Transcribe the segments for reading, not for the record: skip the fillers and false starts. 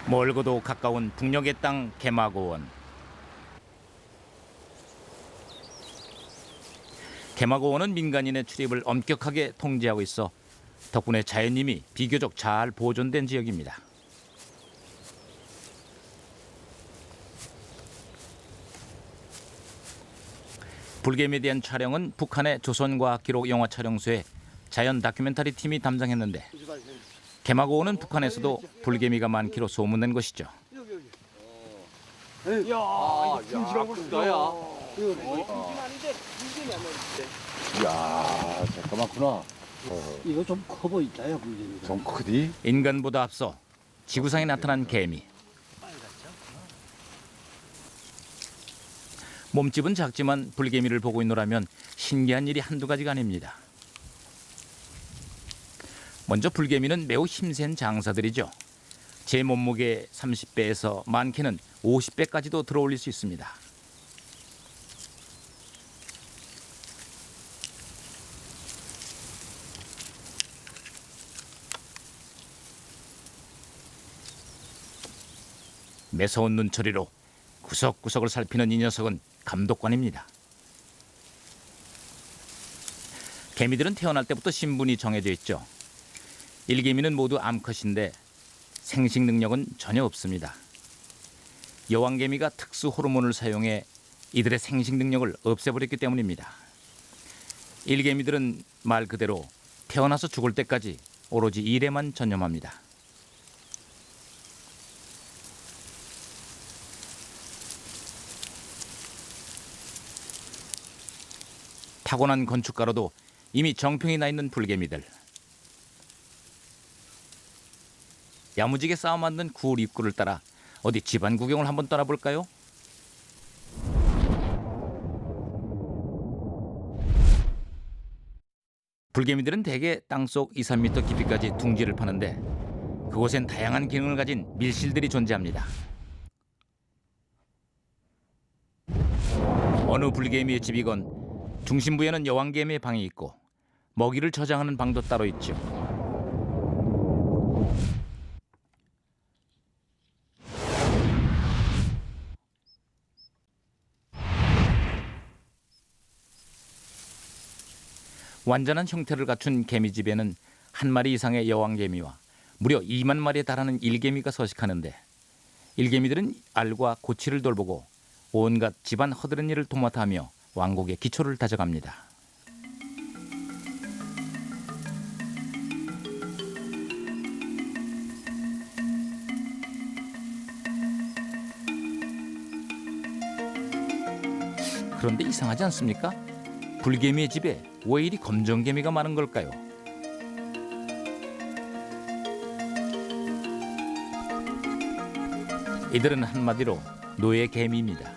멀고도 가까운 북녘의 땅 개마고원. 개마고원은 민간인의 출입을 엄격하게 통제하고 있어 덕분에 자연님이 비교적 잘 보존된 지역입니다. 불개미에 대한 촬영은 북한의 조선과학기록 영화 촬영소에 자연 다큐멘터리 팀이 담당했는데 개마고원은 북한에서도 불개미가 많기로 소문낸 곳이죠. 이야, 이거 큼직한 걸 나야. 이야, 잠깐만구나. 이거 좀 커 보인다요, 불개미가. 좀 크디? 인간보다 앞서 지구상에 나타난 개미. 몸집은 작지만 불개미를 보고 있노라면 신기한 일이 한두 가지가 아닙니다. 먼저 불개미는 매우 힘센 장사들이죠. 제 몸무게 30배에서 많게는 50배까지도 들어올릴 수 있습니다. 매서운 눈초리로 구석구석을 살피는 이 녀석은 감독관입니다. 개미들은 태어날 때부터 신분이 정해져 있죠. 일개미는 모두 암컷인데 생식 능력은 전혀 없습니다. 여왕개미가 특수 호르몬을 사용해 이들의 생식 능력을 없애버렸기 때문입니다. 일개미들은 말 그대로 태어나서 죽을 때까지 오로지 일에만 전념합니다. 타고난 건축가로도 이미 정평이 나 있는 불개미들. 야무지게 쌓아 만든 굴 입구를 따라 어디 집안 구경을 한번 떠나볼까요? 불개미들은 대개 땅속 2, 3m 깊이까지 둥지를 파는데 그곳엔 다양한 기능을 가진 밀실들이 존재합니다. 어느 불개미의 집이건 중심부에는 여왕개미의 방이 있고 먹이를 저장하는 방도 따로 있죠. 완전한 형태를 갖춘 개미집에는 한 마리 이상의 여왕개미와 무려 2만 마리에 달하는 일개미가 서식하는데 일개미들은 알과 고치를 돌보고 온갖 집안 허드렛 일을 도맡아 하며 왕국의 기초를 다져갑니다. 그런데 이상하지 않습니까? 불개미의 집에 왜 이리 검정개미가 많은 걸까요? 이들은 한마디로 노예개미입니다.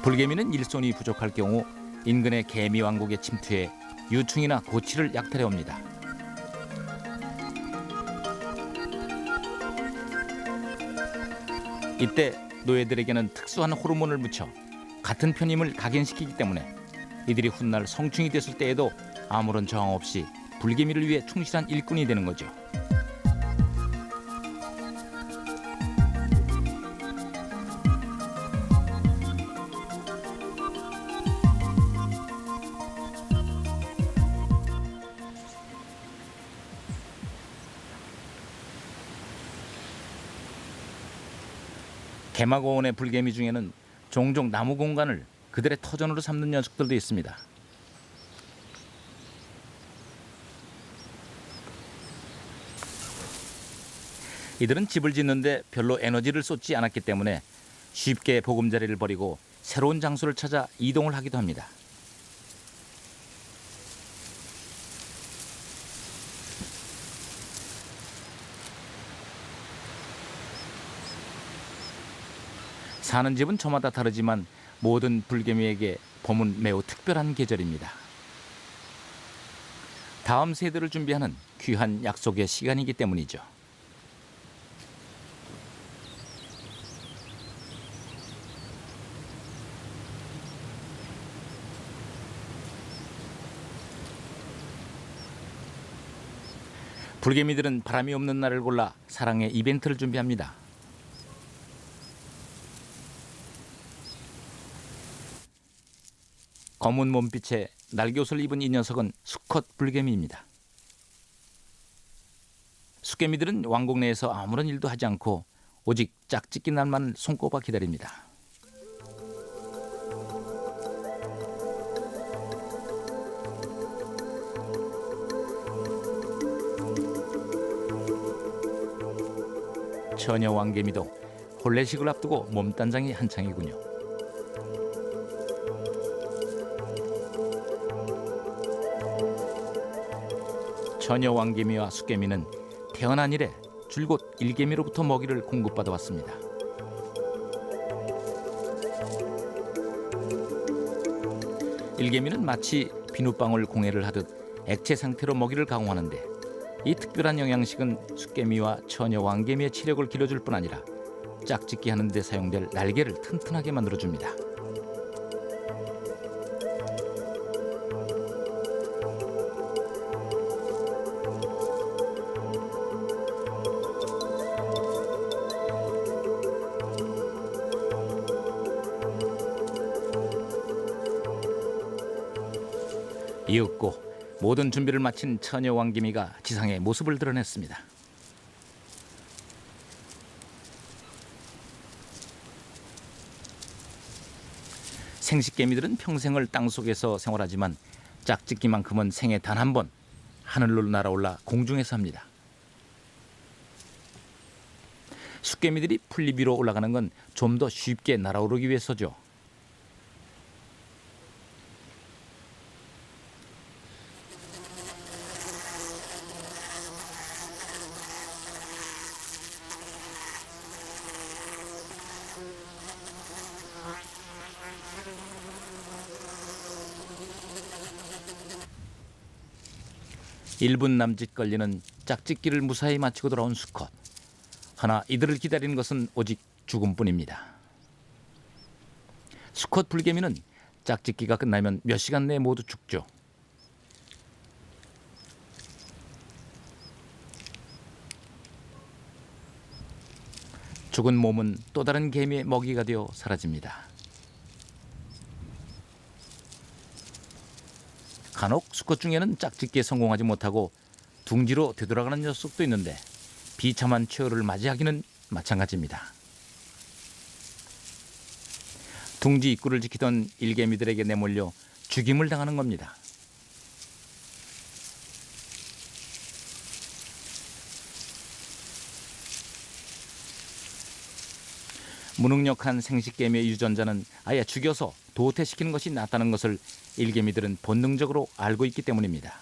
불개미는 일손이 부족할 경우 인근의 개미 왕국에 침투해 유충이나 고치를 약탈해 옵니다. 이때 노예들에게는 특수한 호르몬을 묻혀 같은 편임을 각인시키기 때문에 이들이 훗날 성충이 됐을 때에도 아무런 저항 없이 불개미를 위해 충실한 일꾼이 되는 거죠. 개마고원의 불개미 중에는 종종 나무 공간을 그들의 터전으로 삼는 녀석들도 있습니다. 이들은 집을 짓는데 별로 에너지를 쏟지 않았기 때문에 쉽게 보금자리를 버리고 새로운 장소를 찾아 이동을 하기도 합니다. 사는 집은 저마다 다르지만 모든 불개미에게 봄은 매우 특별한 계절입니다. 다음 세대를 준비하는 귀한 약속의 시간이기 때문이죠. 불개미들은 바람이 없는 날을 골라 사랑의 이벤트를 준비합니다. 검은 몸빛에 날개옷을 입은 이 녀석은 수컷 불개미입니다. 숫개미들은 왕국 내에서 아무런 일도 하지 않고 오직 짝짓기 날만을 손꼽아 기다립니다. 처녀 왕개미도 혼례식을 앞두고 몸단장이 한창이군요. 처녀 왕개미와 숫개미는 태어난 이래 줄곧 일개미로부터 먹이를 공급받아 왔습니다. 일개미는 마치 비눗방울 공해를 하듯 액체 상태로 먹이를 가공하는데 이 특별한 영양식은 숫개미와 처녀 왕개미의 체력을 길러줄 뿐 아니라 짝짓기 하는 데 사용될 날개를 튼튼하게 만들어줍니다. 이윽고 모든 준비를 마친 처녀 왕개미가 지상에 모습을 드러냈습니다. 생식개미들은 평생을 땅속에서 생활하지만 짝짓기만큼은 생애 단 한 번 하늘로 날아올라 공중에서 합니다. 숫개미들이 풀잎 위로 올라가는 건 좀 더 쉽게 날아오르기 위해서죠. 일 분 남짓 걸리는 짝짓기를 무사히 마치고 돌아온 수컷. 하나 이들을 기다리는 것은 오직 죽음뿐입니다. 수컷 불개미는 짝짓기가 끝나면 몇 시간 내에 모두 죽죠. 죽은 몸은 또 다른 개미의 먹이가 되어 사라집니다. 간혹 수컷 중에는 짝짓기에 성공하지 못하고 둥지로 되돌아가는 녀석도 있는데 비참한 최후를 맞이하기는 마찬가지입니다. 둥지 입구를 지키던 일개미들에게 내몰려 죽임을 당하는 겁니다. 무능력한 생식개미의 유전자는 아예 죽여서 도태시키는 것이 낫다는 것을 일개미들은 본능적으로 알고 있기 때문입니다.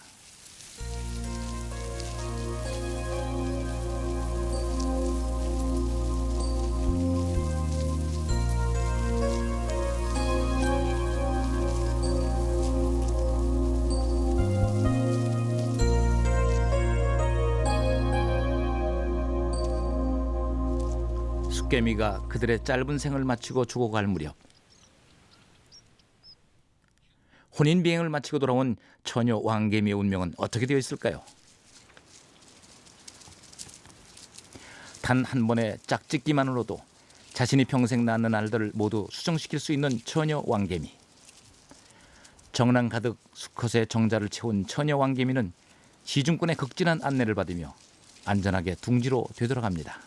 숫개미가 그들의 짧은 생을 마치고 죽어갈 무렵 혼인 비행을 마치고 돌아온 처녀 왕개미의 운명은 어떻게 되어 있을까요? 단 한 번의 짝짓기만으로도 자신이 평생 낳는 알들을 모두 수정시킬 수 있는 처녀 왕개미. 정랑 가득 수컷의 정자를 채운 처녀 왕개미는 시중꾼의 극진한 안내를 받으며 안전하게 둥지로 되돌아갑니다.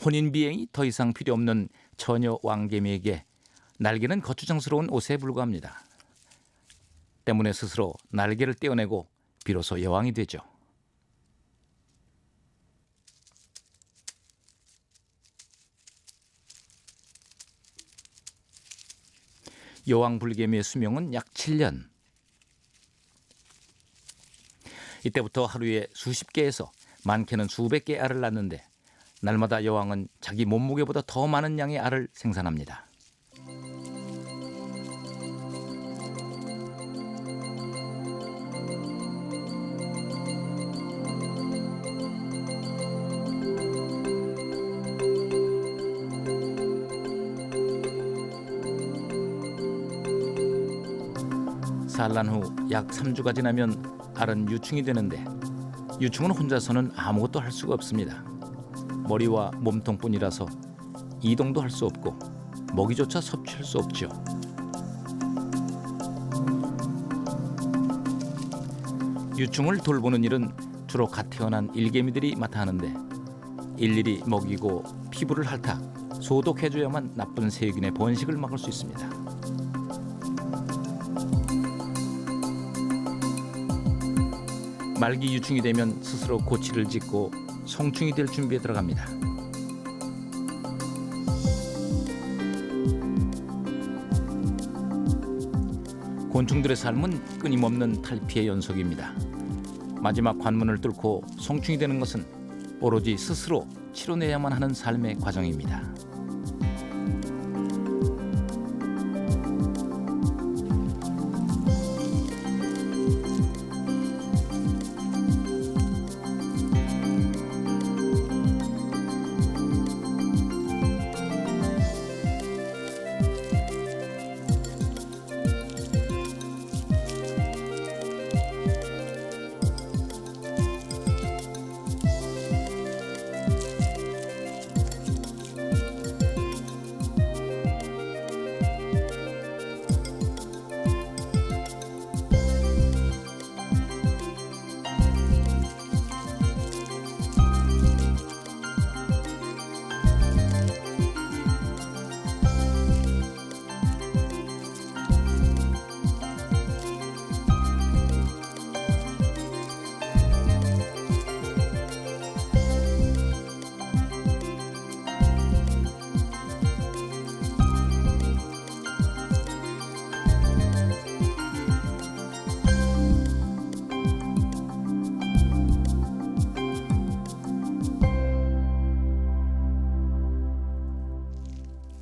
혼인 비행이 더 이상 필요 없는 처녀 왕개미에게 날개는 거추장스러운 옷에 불과합니다. 때문에 스스로 날개를 떼어내고 비로소 여왕이 되죠. 여왕 불개미의 수명은 약 7년. 이때부터 하루에 수십 개에서 많게는 수백 개의 알을 낳는데 날마다 여왕은 자기 몸무게보다 더 많은 양의 알을 생산합니다. 산란 후 약 3주가 지나면 알은 유충이 되는데 유충은 혼자서는 아무것도 할 수가 없습니다. 머리와 몸통뿐이라서 이동도 할 수 없고 먹이조차 섭취할 수 없죠. 유충을 돌보는 일은 주로 갓 태어난 일개미들이 맡아 하는데 일일이 먹이고 피부를 핥아 소독해줘야만 나쁜 세균의 번식을 막을 수 있습니다. 말기 유충이 되면 스스로 고치를 짓고 성충이 될 준비에 들어갑니다. 곤충들의 삶은 끊임없는 탈피의 연속입니다. 마지막 관문을 뚫고 성충이 되는 것은 오로지 스스로 치러내야만 하는 삶의 과정입니다.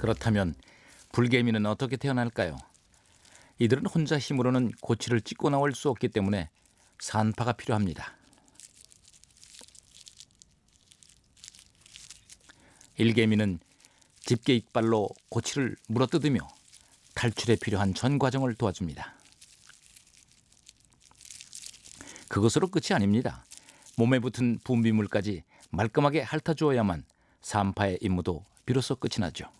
그렇다면 불개미는 어떻게 태어날까요? 이들은 혼자 힘으로는 고치를 찢고 나올 수 없기 때문에 산파가 필요합니다. 일개미는 집게 이빨로 고치를 물어뜯으며 탈출에 필요한 전 과정을 도와줍니다. 그것으로 끝이 아닙니다. 몸에 붙은 분비물까지 말끔하게 핥아주어야만 산파의 임무도 비로소 끝이 나죠.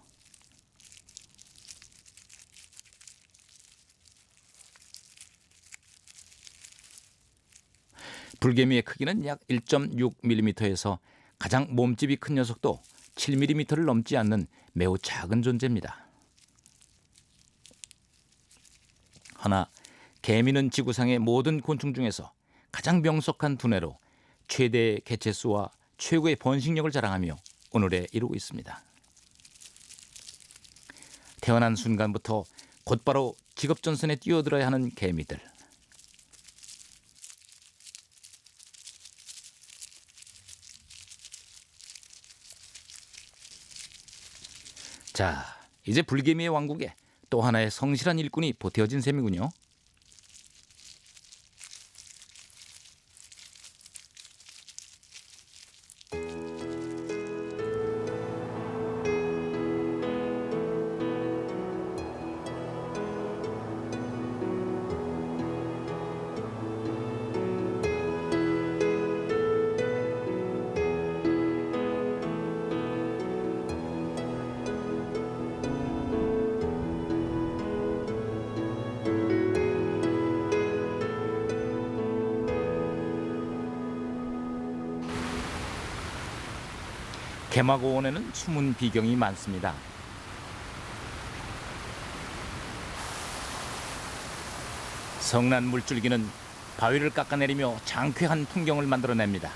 불개미의 크기는 약 1.6mm에서 가장 몸집이 큰 녀석도 7mm를 넘지 않는 매우 작은 존재입니다. 허나 개미는 지구상의 모든 곤충 중에서 가장 명석한 두뇌로 최대의 개체수와 최고의 번식력을 자랑하며 오늘에 이르고 있습니다. 태어난 순간부터 곧바로 직업전선에 뛰어들어야 하는 개미들. 자, 이제 불개미의 왕국에 또 하나의 성실한 일꾼이 보태어진 셈이군요. 개마고원에는 숨은 비경이 많습니다. 성난 물줄기는 바위를 깎아내리며 장쾌한 풍경을 만들어냅니다.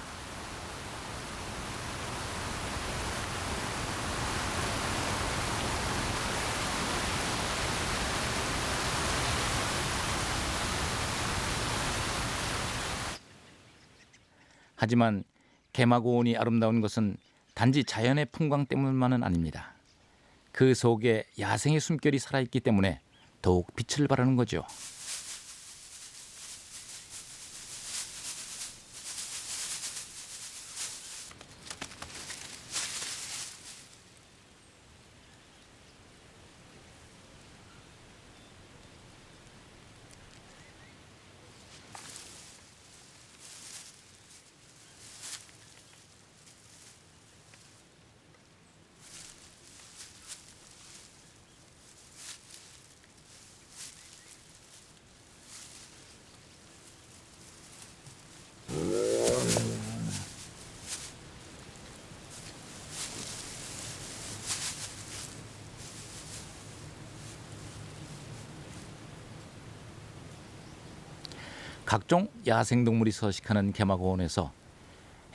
하지만 개마고원이 아름다운 것은 단지 자연의 풍광 때문만은 아닙니다. 그 속에 야생의 숨결이 살아있기 때문에 더욱 빛을 발하는 거죠. 각종 야생동물이 서식하는 개마고원에서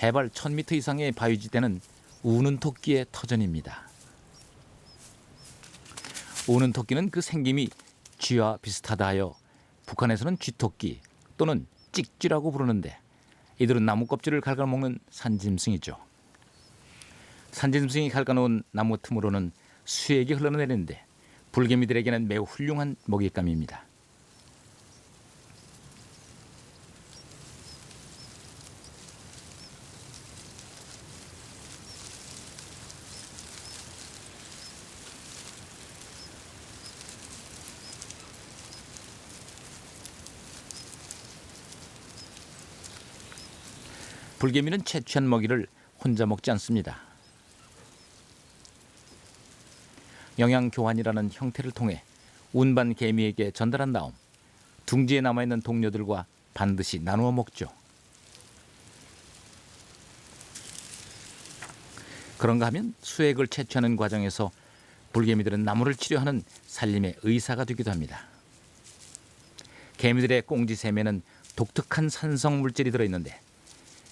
해발 1000m 이상의 바위지대는 우는 토끼의 터전입니다. 우는 토끼는 그 생김이 쥐와 비슷하다 하여 북한에서는 쥐토끼 또는 찍쥐라고 부르는데, 이들은 나무 껍질을 갉아먹는 산짐승이죠. 산짐승이 갉아놓은 나무 틈으로는 수액이 흘러내리는데 불개미들에게는 매우 훌륭한 먹잇감입니다. 불개미는 채취한 먹이를 혼자 먹지 않습니다. 영양 교환이라는 형태를 통해 운반 개미에게 전달한 다음 둥지에 남아있는 동료들과 반드시 나누어 먹죠. 그런가 하면 수액을 채취하는 과정에서 불개미들은 나무를 치료하는 살림의 의사가 되기도 합니다. 개미들의 꽁지샘에는 독특한 산성 물질이 들어있는데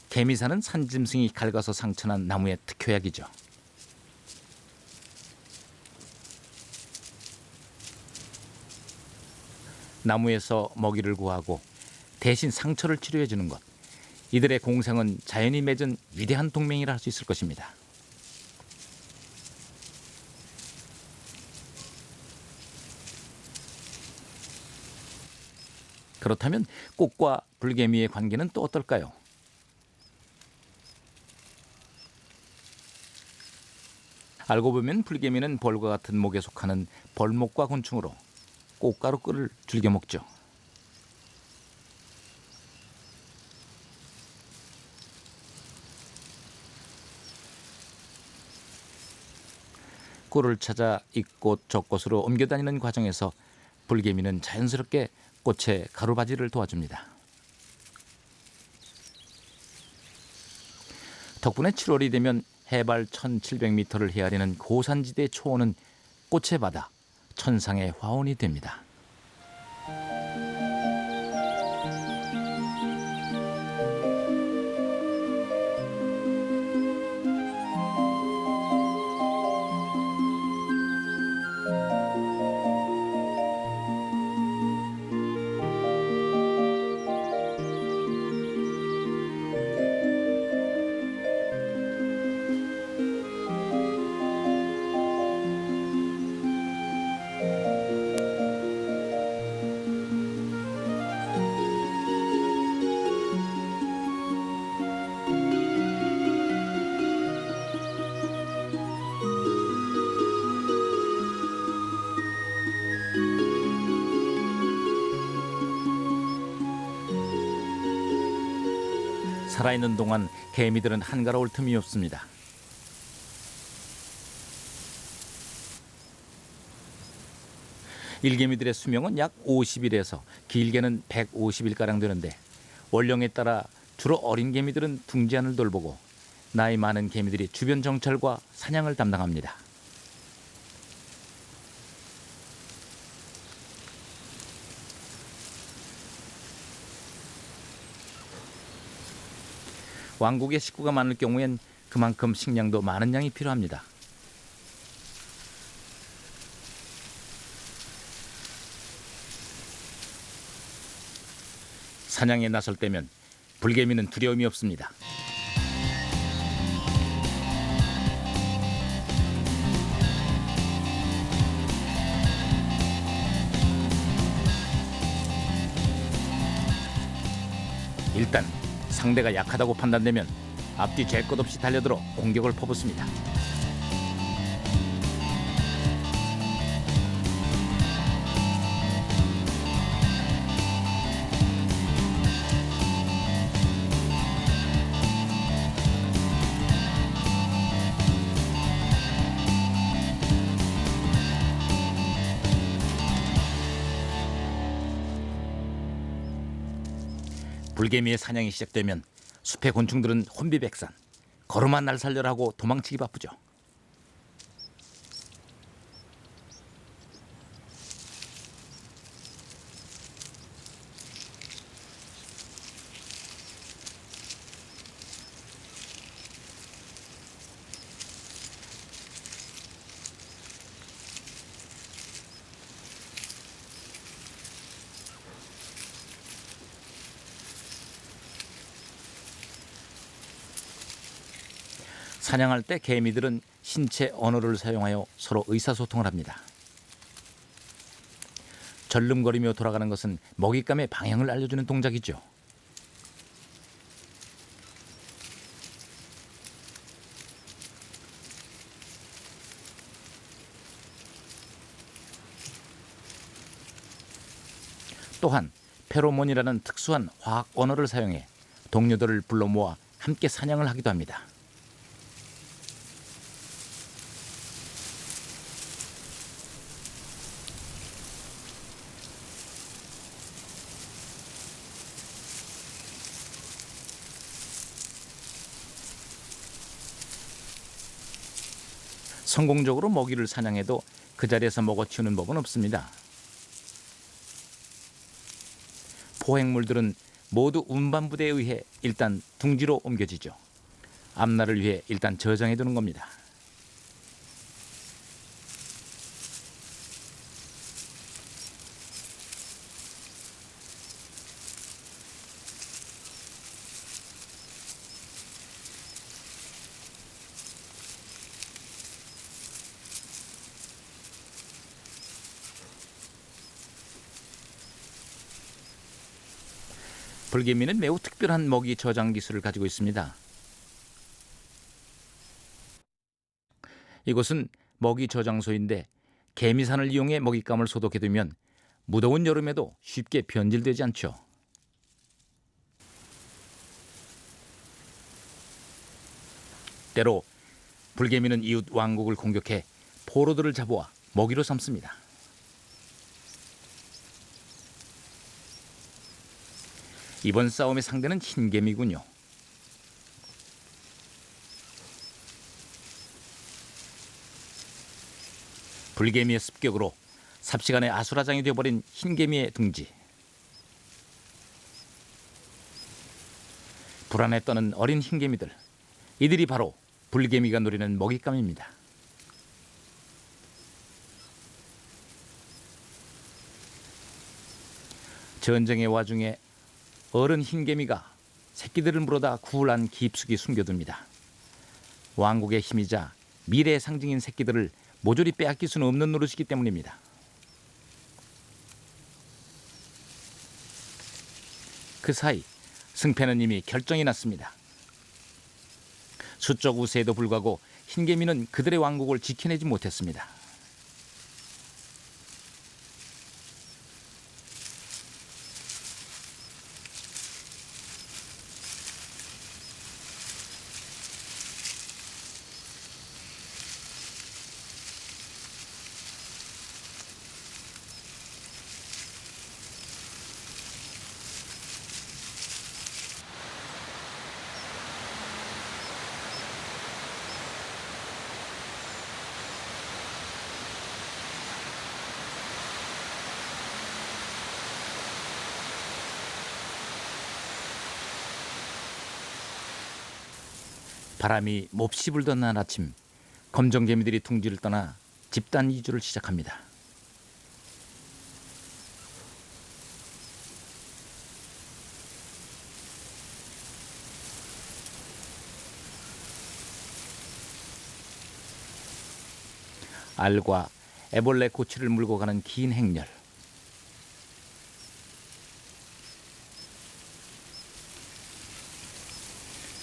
개미사는 산짐승이 갉아서 상처난 나무의 특효약이죠. 나무에서 먹이를 구하고 대신 상처를 치료해 주는 것, 이들의 공생은 자연이 맺은 위대한 동맹이라 할 수 있을 것입니다. 그렇다면 꽃과 불개미의 관계는 또 어떨까요? 알고 보면 불개미는 벌과 같은 목에 속하는 벌목과 곤충으로 꽃가루 꿀을 즐겨 먹죠. 꿀을 찾아 이꽃 저꽃으로 옮겨다니는 과정에서 불개미는 자연스럽게 꽃의 가루바지를 도와줍니다. 덕분에 7월이 되면 해발 1700m를 헤아리는 고산지대 초원은 꽃의 바다, 천상의 화원이 됩니다. 살아있는 동안 개미들은 한가로울 틈이 없습니다. 일개미들의 수명은 약 50일에서 길게는 150일가량 되는데, 원령에 따라 주로 어린 개미들은 둥지 안을 돌보고 나이 많은 개미들이 주변 정찰과 사냥을 담당합니다. 왕국의 식구가 많을 경우엔 그만큼 식량도 많은 양이 필요합니다. 사냥에 나설 때면 불개미는 두려움이 없습니다. 일단 상대가 약하다고 판단되면 앞뒤 잴 것 없이 달려들어 공격을 퍼붓습니다. 불개미의 사냥이 시작되면 숲의 곤충들은 혼비백산, 걸음만 날 살려라고 도망치기 바쁘죠. 사냥할 때 개미들은 신체 언어를 사용하여 서로 의사소통을 합니다. 절름거리며 돌아가는 것은 먹잇감의 방향을 알려주는 동작이죠. 또한 페로몬이라는 특수한 화학 언어를 사용해 동료들을 불러 모아 함께 사냥을 하기도 합니다. 성공적으로 먹이를 사냥해도 그 자리에서 먹어치우는 법은 없습니다. 포획물들은 모두 운반부대에 의해 일단 둥지로 옮겨지죠. 앞날을 위해 일단 저장해 두는 겁니다. 불개미는 매우 특별한 먹이 저장 기술을 가지고 있습니다. 이곳은 먹이 저장소인데 개미산을 이용해 먹잇감을 소독해두면 무더운 여름에도 쉽게 변질되지 않죠. 때로 불개미는 이웃 왕국을 공격해 포로들을 잡아와 먹이로 삼습니다. 이번 싸움의 상대는 흰개미군요. 불개미의 습격으로 삽시간에 아수라장이 되어버린 흰개미의 둥지. 불안에 떠는 어린 흰개미들. 이들이 바로 불개미가 노리는 먹잇감입니다. 전쟁의 와중에 어른 흰개미가 새끼들을 물어다 구울한 깊숙이 숨겨둡니다. 왕국의 힘이자 미래의 상징인 새끼들을 모조리 빼앗길 수는 없는 노릇이기 때문입니다. 그 사이 승패는 이미 결정이 났습니다. 수적 우세에도 불구하고 흰개미는 그들의 왕국을 지켜내지 못했습니다. 바람이 몹시 불던 날 아침, 검정개미들이 둥지를 떠나 집단 이주를 시작합니다. 알과 애벌레 고치를 물고 가는 긴 행렬.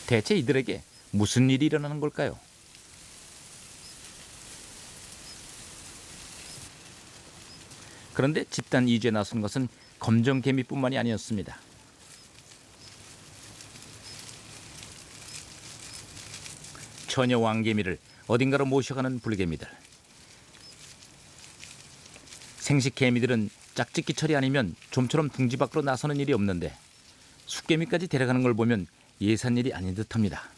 대체 이들에게 무슨 일이 일어나는 걸까요? 그런데 집단 이주에 나선 것은 검정개미뿐만이 아니었습니다. 처녀 왕개미를 어딘가로 모셔가는 불개미들. 생식개미들은 짝짓기철이 아니면 좀처럼 둥지 밖으로 나서는 일이 없는데 숫개미까지 데려가는 걸 보면 예산일이 아닌 듯합니다.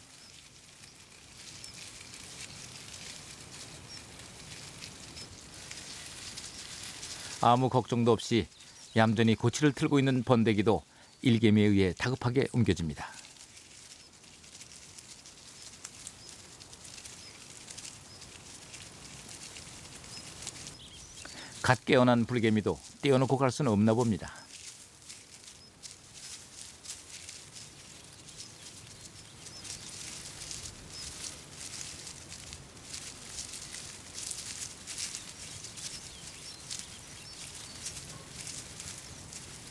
아무 걱정도 없이 얌전히 고치를 틀고 있는 번데기도 일개미에 의해 다급하게 옮겨집니다. 갓 깨어난 불개미도 떼어놓고 갈 수는 없나 봅니다.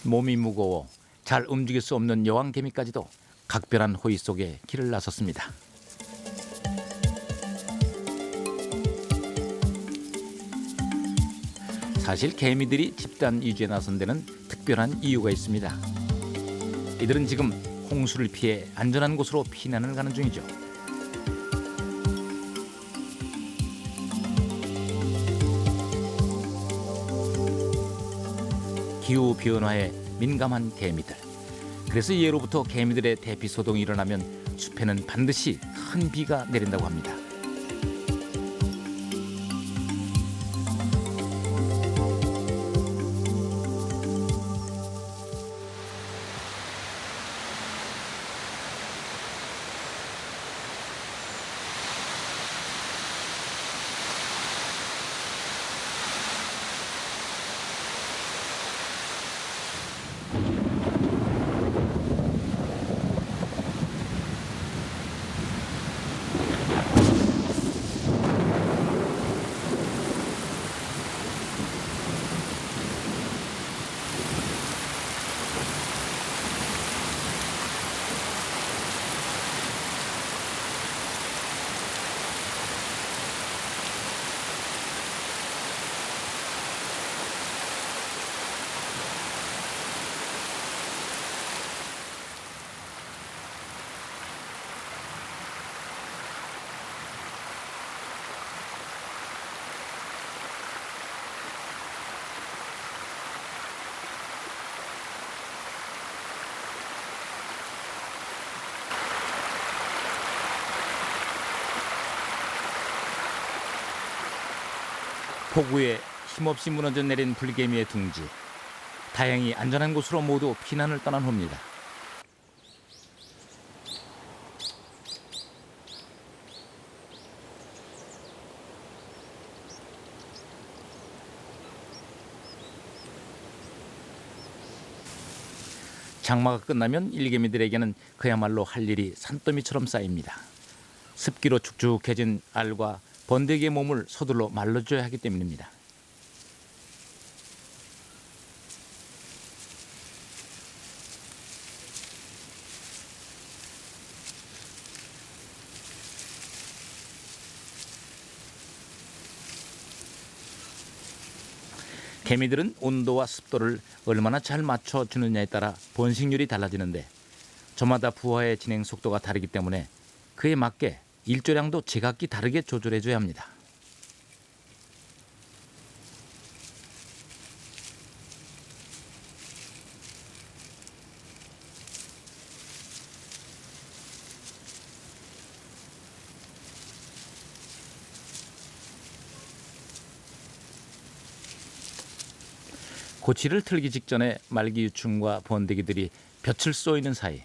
몸이 무거워 잘 움직일 수 없는 여왕개미까지도 각별한 호의 속에 길을 나섰습니다. 사실 개미들이 집단 이주에 나선 데는 특별한 이유가 있습니다. 이들은 지금 홍수를 피해 안전한 곳으로 피난을 가는 중이죠. 기후 변화에 민감한 개미들. 그래서 예로부터 개미들의 대피 소동이 일어나면 숲에는 반드시 큰 비가 내린다고 합니다. 폭우에 힘없이 무너져 내린 불개미의 둥지. 다행히 안전한 곳으로 모두 피난을 떠난 후입니다. 장마가 끝나면 일개미들에게는 그야말로 할 일이 산더미처럼 쌓입니다. 습기로 축축해진 알과 번데기의 몸을 서둘러 말려줘야 하기 때문입니다. 개미들은 온도와 습도를 얼마나 잘 맞춰주느냐에 따라 번식률이 달라지는데 저마다 부화의 진행 속도가 다르기 때문에 그에 맞게 일조량도 제각기 다르게 조절해줘야 합니다. 고치를 틀기 직전에 말기유충과 번데기들이 볕을 쏘이는 사이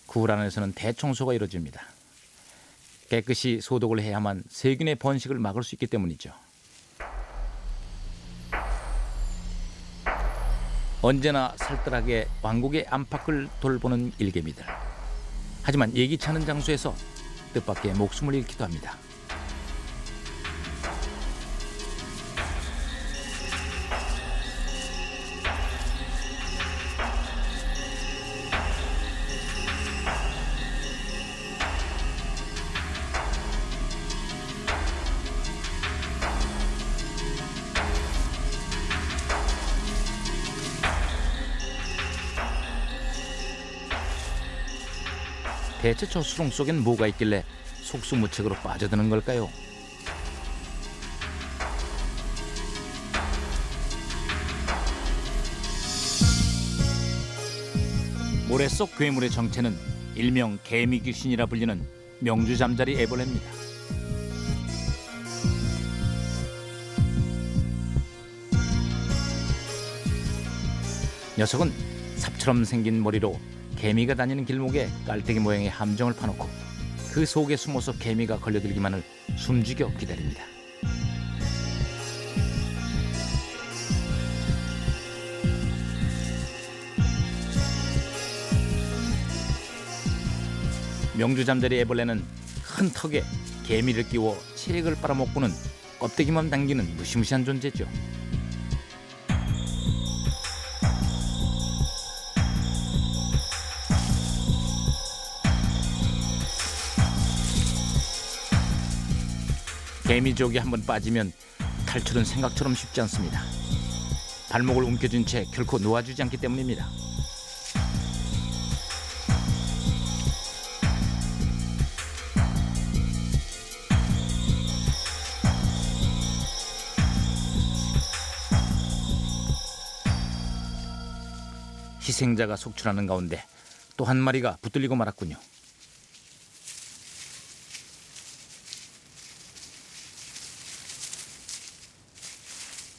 구울 안에서는 대청소가 이루어집니다. 깨끗이 소독을 해야만 세균의 번식을 막을 수 있기 때문이죠. 언제나 살뜰하게 왕국의 안팎을 돌보는 일개미들. 하지만 예기치 않은 장소에서 뜻밖의 목숨을 잃기도 합니다. 대체 저 수렁 속엔 뭐가 있길래 속수무책으로 빠져드는 걸까요? 모래 속 괴물의 정체는 일명 개미귀신이라 불리는 명주잠자리 애벌레입니다. 녀석은 삽처럼 생긴 머리로 개미가 다니는 길목에 깔때기 모양의 함정을 파놓고 그 속에 숨어서 개미가 걸려들기만을 숨죽여 기다립니다. 명주잠자리 애벌레는 큰 턱에 개미를 끼워 체액을 빨아먹고는 껍데기만 당기는 무시무시한 존재죠. 개미족이 한번 빠지면 탈출은 생각처럼 쉽지 않습니다. 발목을 움켜쥔 채 결코 놓아주지 않기 때문입니다. 희생자가 속출하는 가운데 또 한 마리가 붙들리고 말았군요.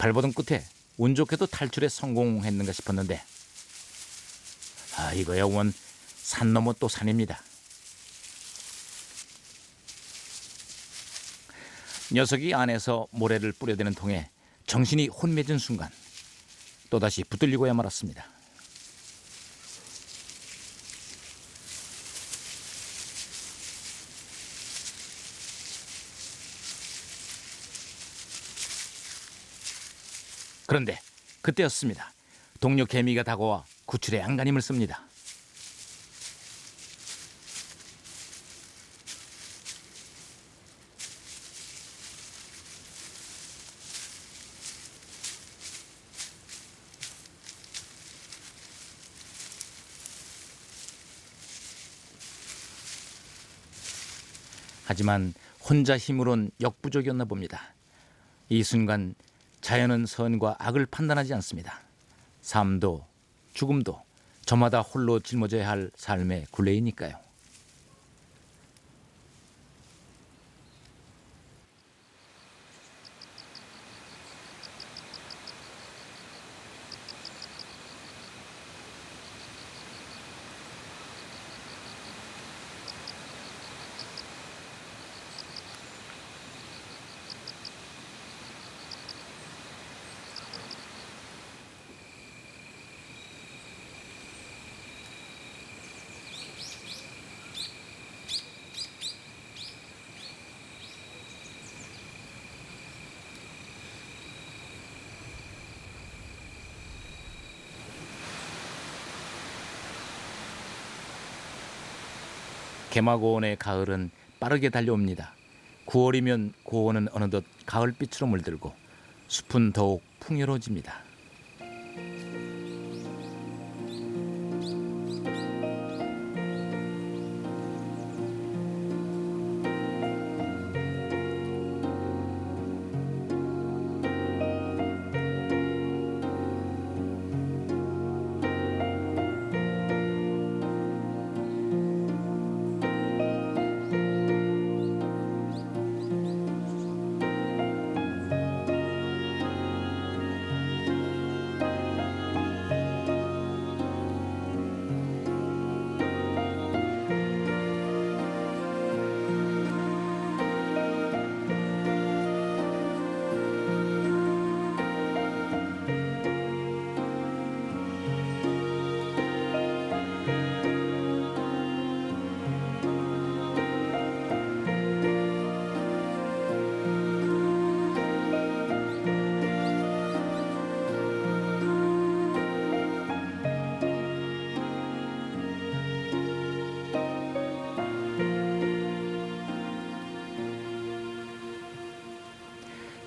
발버둥 끝에 운 좋게도 탈출에 성공했는가 싶었는데 이거야 원 산 넘어 또 산입니다. 녀석이 안에서 모래를 뿌려대는 통에 정신이 혼미해진 순간 또다시 붙들리고야 말았습니다. 그런데 그때였습니다. 동료 개미가 다가와 구출에 안간힘을 씁니다. 하지만 혼자 힘으론 역부족이었나 봅니다. 이 순간 자연은 선과 악을 판단하지 않습니다. 삶도 죽음도 저마다 홀로 짊어져야 할 삶의 굴레이니까요. 개마고원의 가을은 빠르게 달려옵니다. 9월이면 고원은 어느덧 가을빛으로 물들고 숲은 더욱 풍요로워집니다.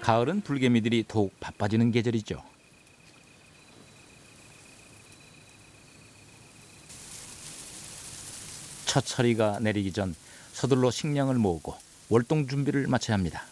가을은 불개미들이 더욱 바빠지는 계절이죠. 첫 서리가 내리기 전 서둘러 식량을 모으고 월동 준비를 마쳐야 합니다.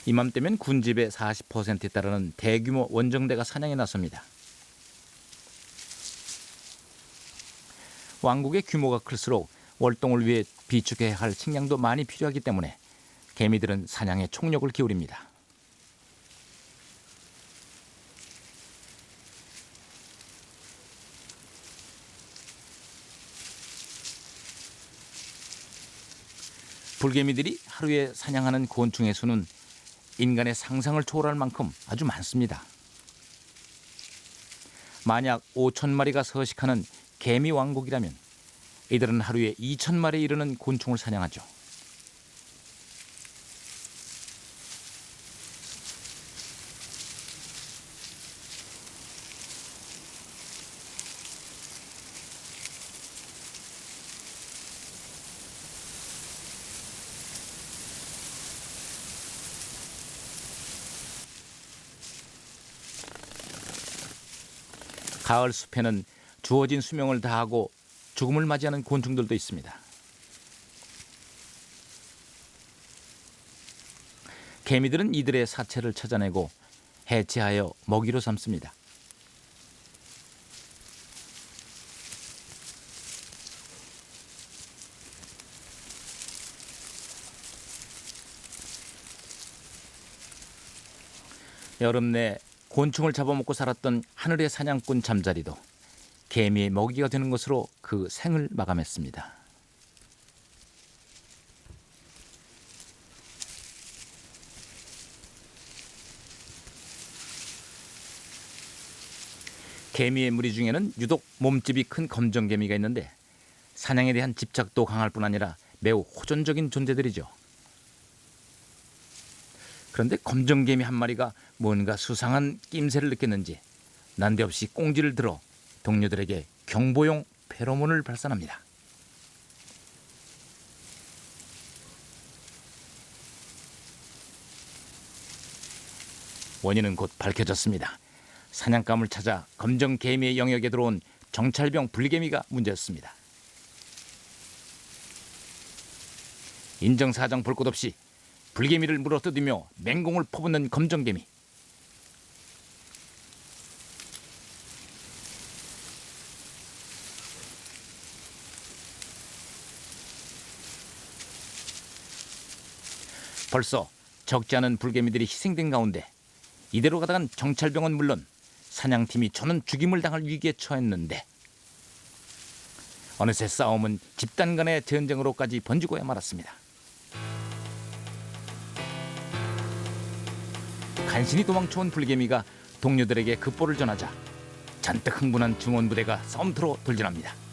이맘때면 군집의 40%에 따르는 대규모 원정대가 사냥에 나섭니다. 왕국의 규모가 클수록 월동을 위해 비축해야 할 식량도 많이 필요하기 때문에 개미들은 사냥에 총력을 기울입니다. 불개미들이 하루에 사냥하는 곤충의 수는 인간의 상상을 초월할 만큼 아주 많습니다. 만약 5천 마리가 서식하는 개미 왕국이라면 이들은 하루에 2,000마리에 이르는 곤충을 사냥하죠. 가을 숲에는 주어진 수명을 다하고 죽음을 맞이하는 곤충들도 있습니다. 개미들은 이들의 사체를 찾아내고 해체하여 먹이로 삼습니다. 여름 내 곤충을 잡아먹고 살았던 하늘의 사냥꾼 잠자리도 개미의 먹이가 되는 것으로 그 생을 마감했습니다. 개미의 무리 중에는 유독 몸집이 큰 검정개미가 있는데 사냥에 대한 집착도 강할 뿐 아니라 매우 호전적인 존재들이죠. 그런데 검정개미 한 마리가 뭔가 수상한 낌새를 느꼈는지 난데없이 꽁지를 들어 동료들에게 경보용 페로몬을 발산합니다. 원인은 곧 밝혀졌습니다. 사냥감을 찾아 검정개미의 영역에 들어온 정찰병 불개미가 문제였습니다. 인정사정 볼 것 없이 불개미를 물어뜯으며 맹공을 퍼붓는 검정개미. 벌써 적지 않은 불개미들이 희생된 가운데 이대로 가다간 정찰병은 물론 사냥팀이 저는 죽임을 당할 위기에 처했는데 어느새 싸움은 집단 간의 전쟁으로까지 번지고야 말았습니다. 간신히 도망쳐온 불개미가 동료들에게 급보를 전하자 잔뜩 흥분한 증원부대가 싸움터로 돌진합니다.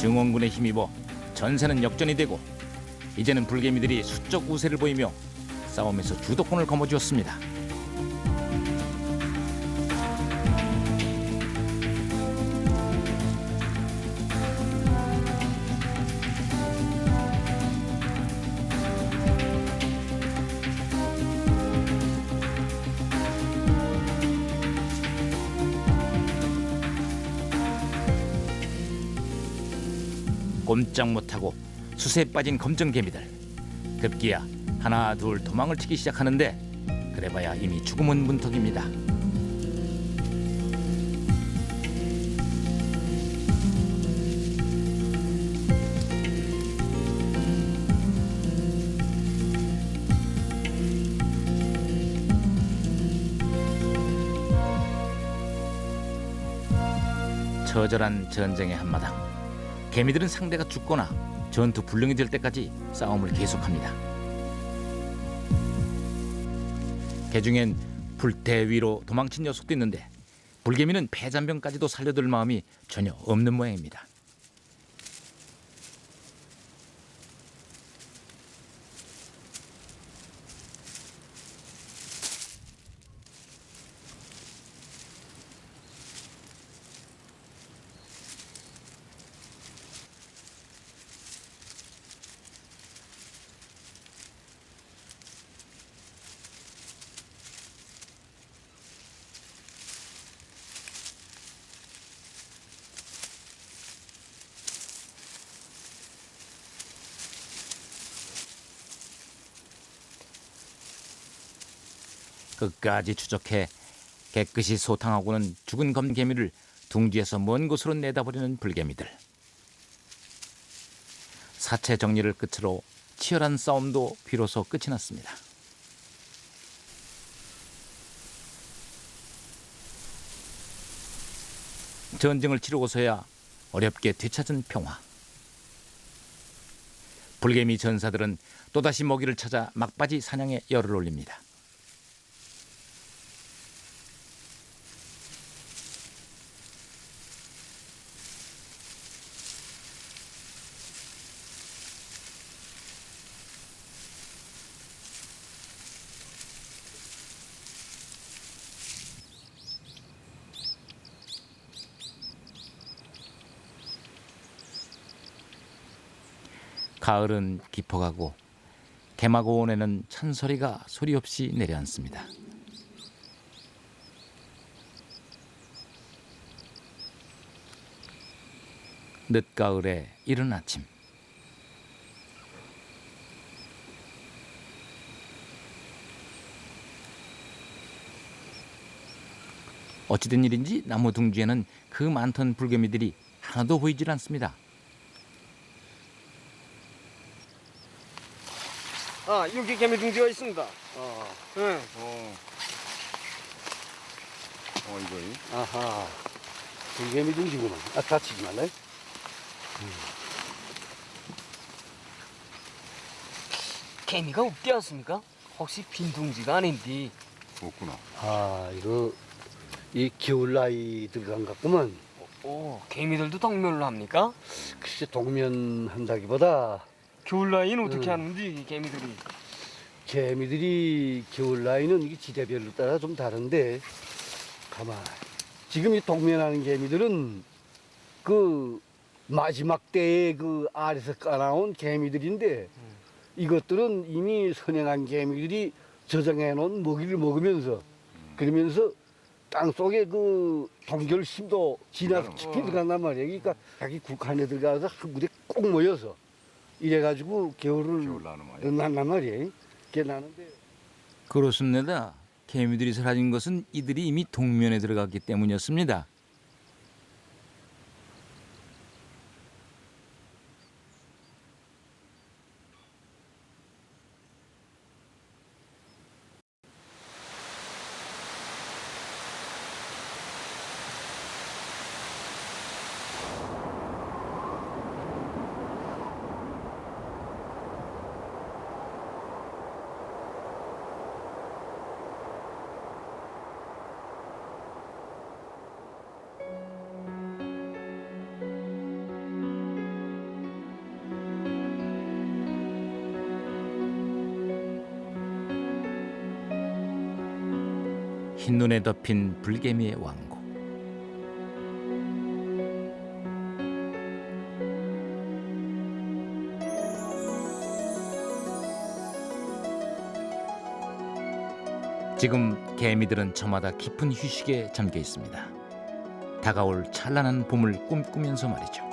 증원군에 힘입어 전세는 역전이 되고 이제는 불개미들이 수적 우세를 보이며 싸움에서 주도권을 거머쥐었습니다. 꼼짝 못하고 숯에 빠진 검정개미들 급기야 하나 둘 도망을 치기 시작하는데 그래봐야 이미 죽음은 문턱입니다. 처절한 전쟁의 한마당. 개미들은 상대가 죽거나 전투 불능이 될 때까지 싸움을 계속합니다. 개중엔 불태 위로 도망친 녀석도 있는데 불개미는 폐잔병까지도 살려둘 마음이 전혀 없는 모양입니다. 끝까지 추적해 깨끗이 소탕하고는 죽은 검개미를 둥지에서 먼 곳으로 내다버리는 불개미들. 사체 정리를 끝으로 치열한 싸움도 비로소 끝이 났습니다. 전쟁을 치르고서야 어렵게 되찾은 평화. 불개미 전사들은 또다시 먹이를 찾아 막바지 사냥에 열을 올립니다. 가을은 깊어가고 개마고원에는 찬소리가 소리 없이 내려앉습니다. 늦가을에 이른 아침. 어찌된 일인지 나무 둥지에는 그 많던 불개미들이 하나도 보이질 않습니다. 아, 여기 개미둥지가 있습니다. 응. 이거. 아하. 불개미 둥지구나. 아, 다치지 말래. 개미가 없지 않습니까? 혹시 빈둥지가 아닌데. 없구나. 아, 이거 이 겨울 나이 들어간 것 같구만. 오, 개미들도 동면을 합니까? 글쎄 동면한다기보다 겨울 나이는 어떻게 하는지 이 개미들이. 개미들이 겨울 나이는 이게 지대별로 따라 좀 다른데 가만. 지금 이 동면하는 개미들은 그 마지막 때에 그 알에서 까나온 개미들인데 이것들은 이미 선행한 개미들이 저장해 놓은 먹이를 먹으면서 그러면서 땅 속에 그 동결심도 지나서 깊이 들어간단 말이에요. 그러니까 자기 국한에 들어가서 한 군데 꼭 모여서 이래가지고 겨울을 난단 말이에요. 그게 나는데 그렇습니다. 개미들이 사라진 것은 이들이 이미 동면에 들어갔기 때문이었습니다. 흰눈에 덮인 불개미의 왕국. 지금 개미들은 저마다 깊은 휴식에 잠겨 있습니다. 다가올 찬란한 봄을 꿈꾸면서 말이죠.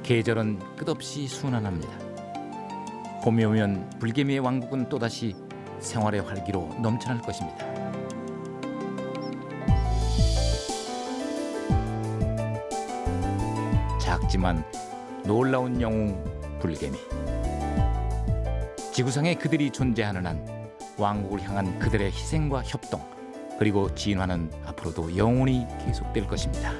계절은 끝없이 순환합니다. 봄이 오면 불개미의 왕국은 또다시 생활의 활기로 넘쳐날 것입니다. 작지만 놀라운 영웅 불개미. 지구상에 그들이 존재하는 한 왕국을 향한 그들의 희생과 협동 그리고 진화는 앞으로도 영원히 계속될 것입니다.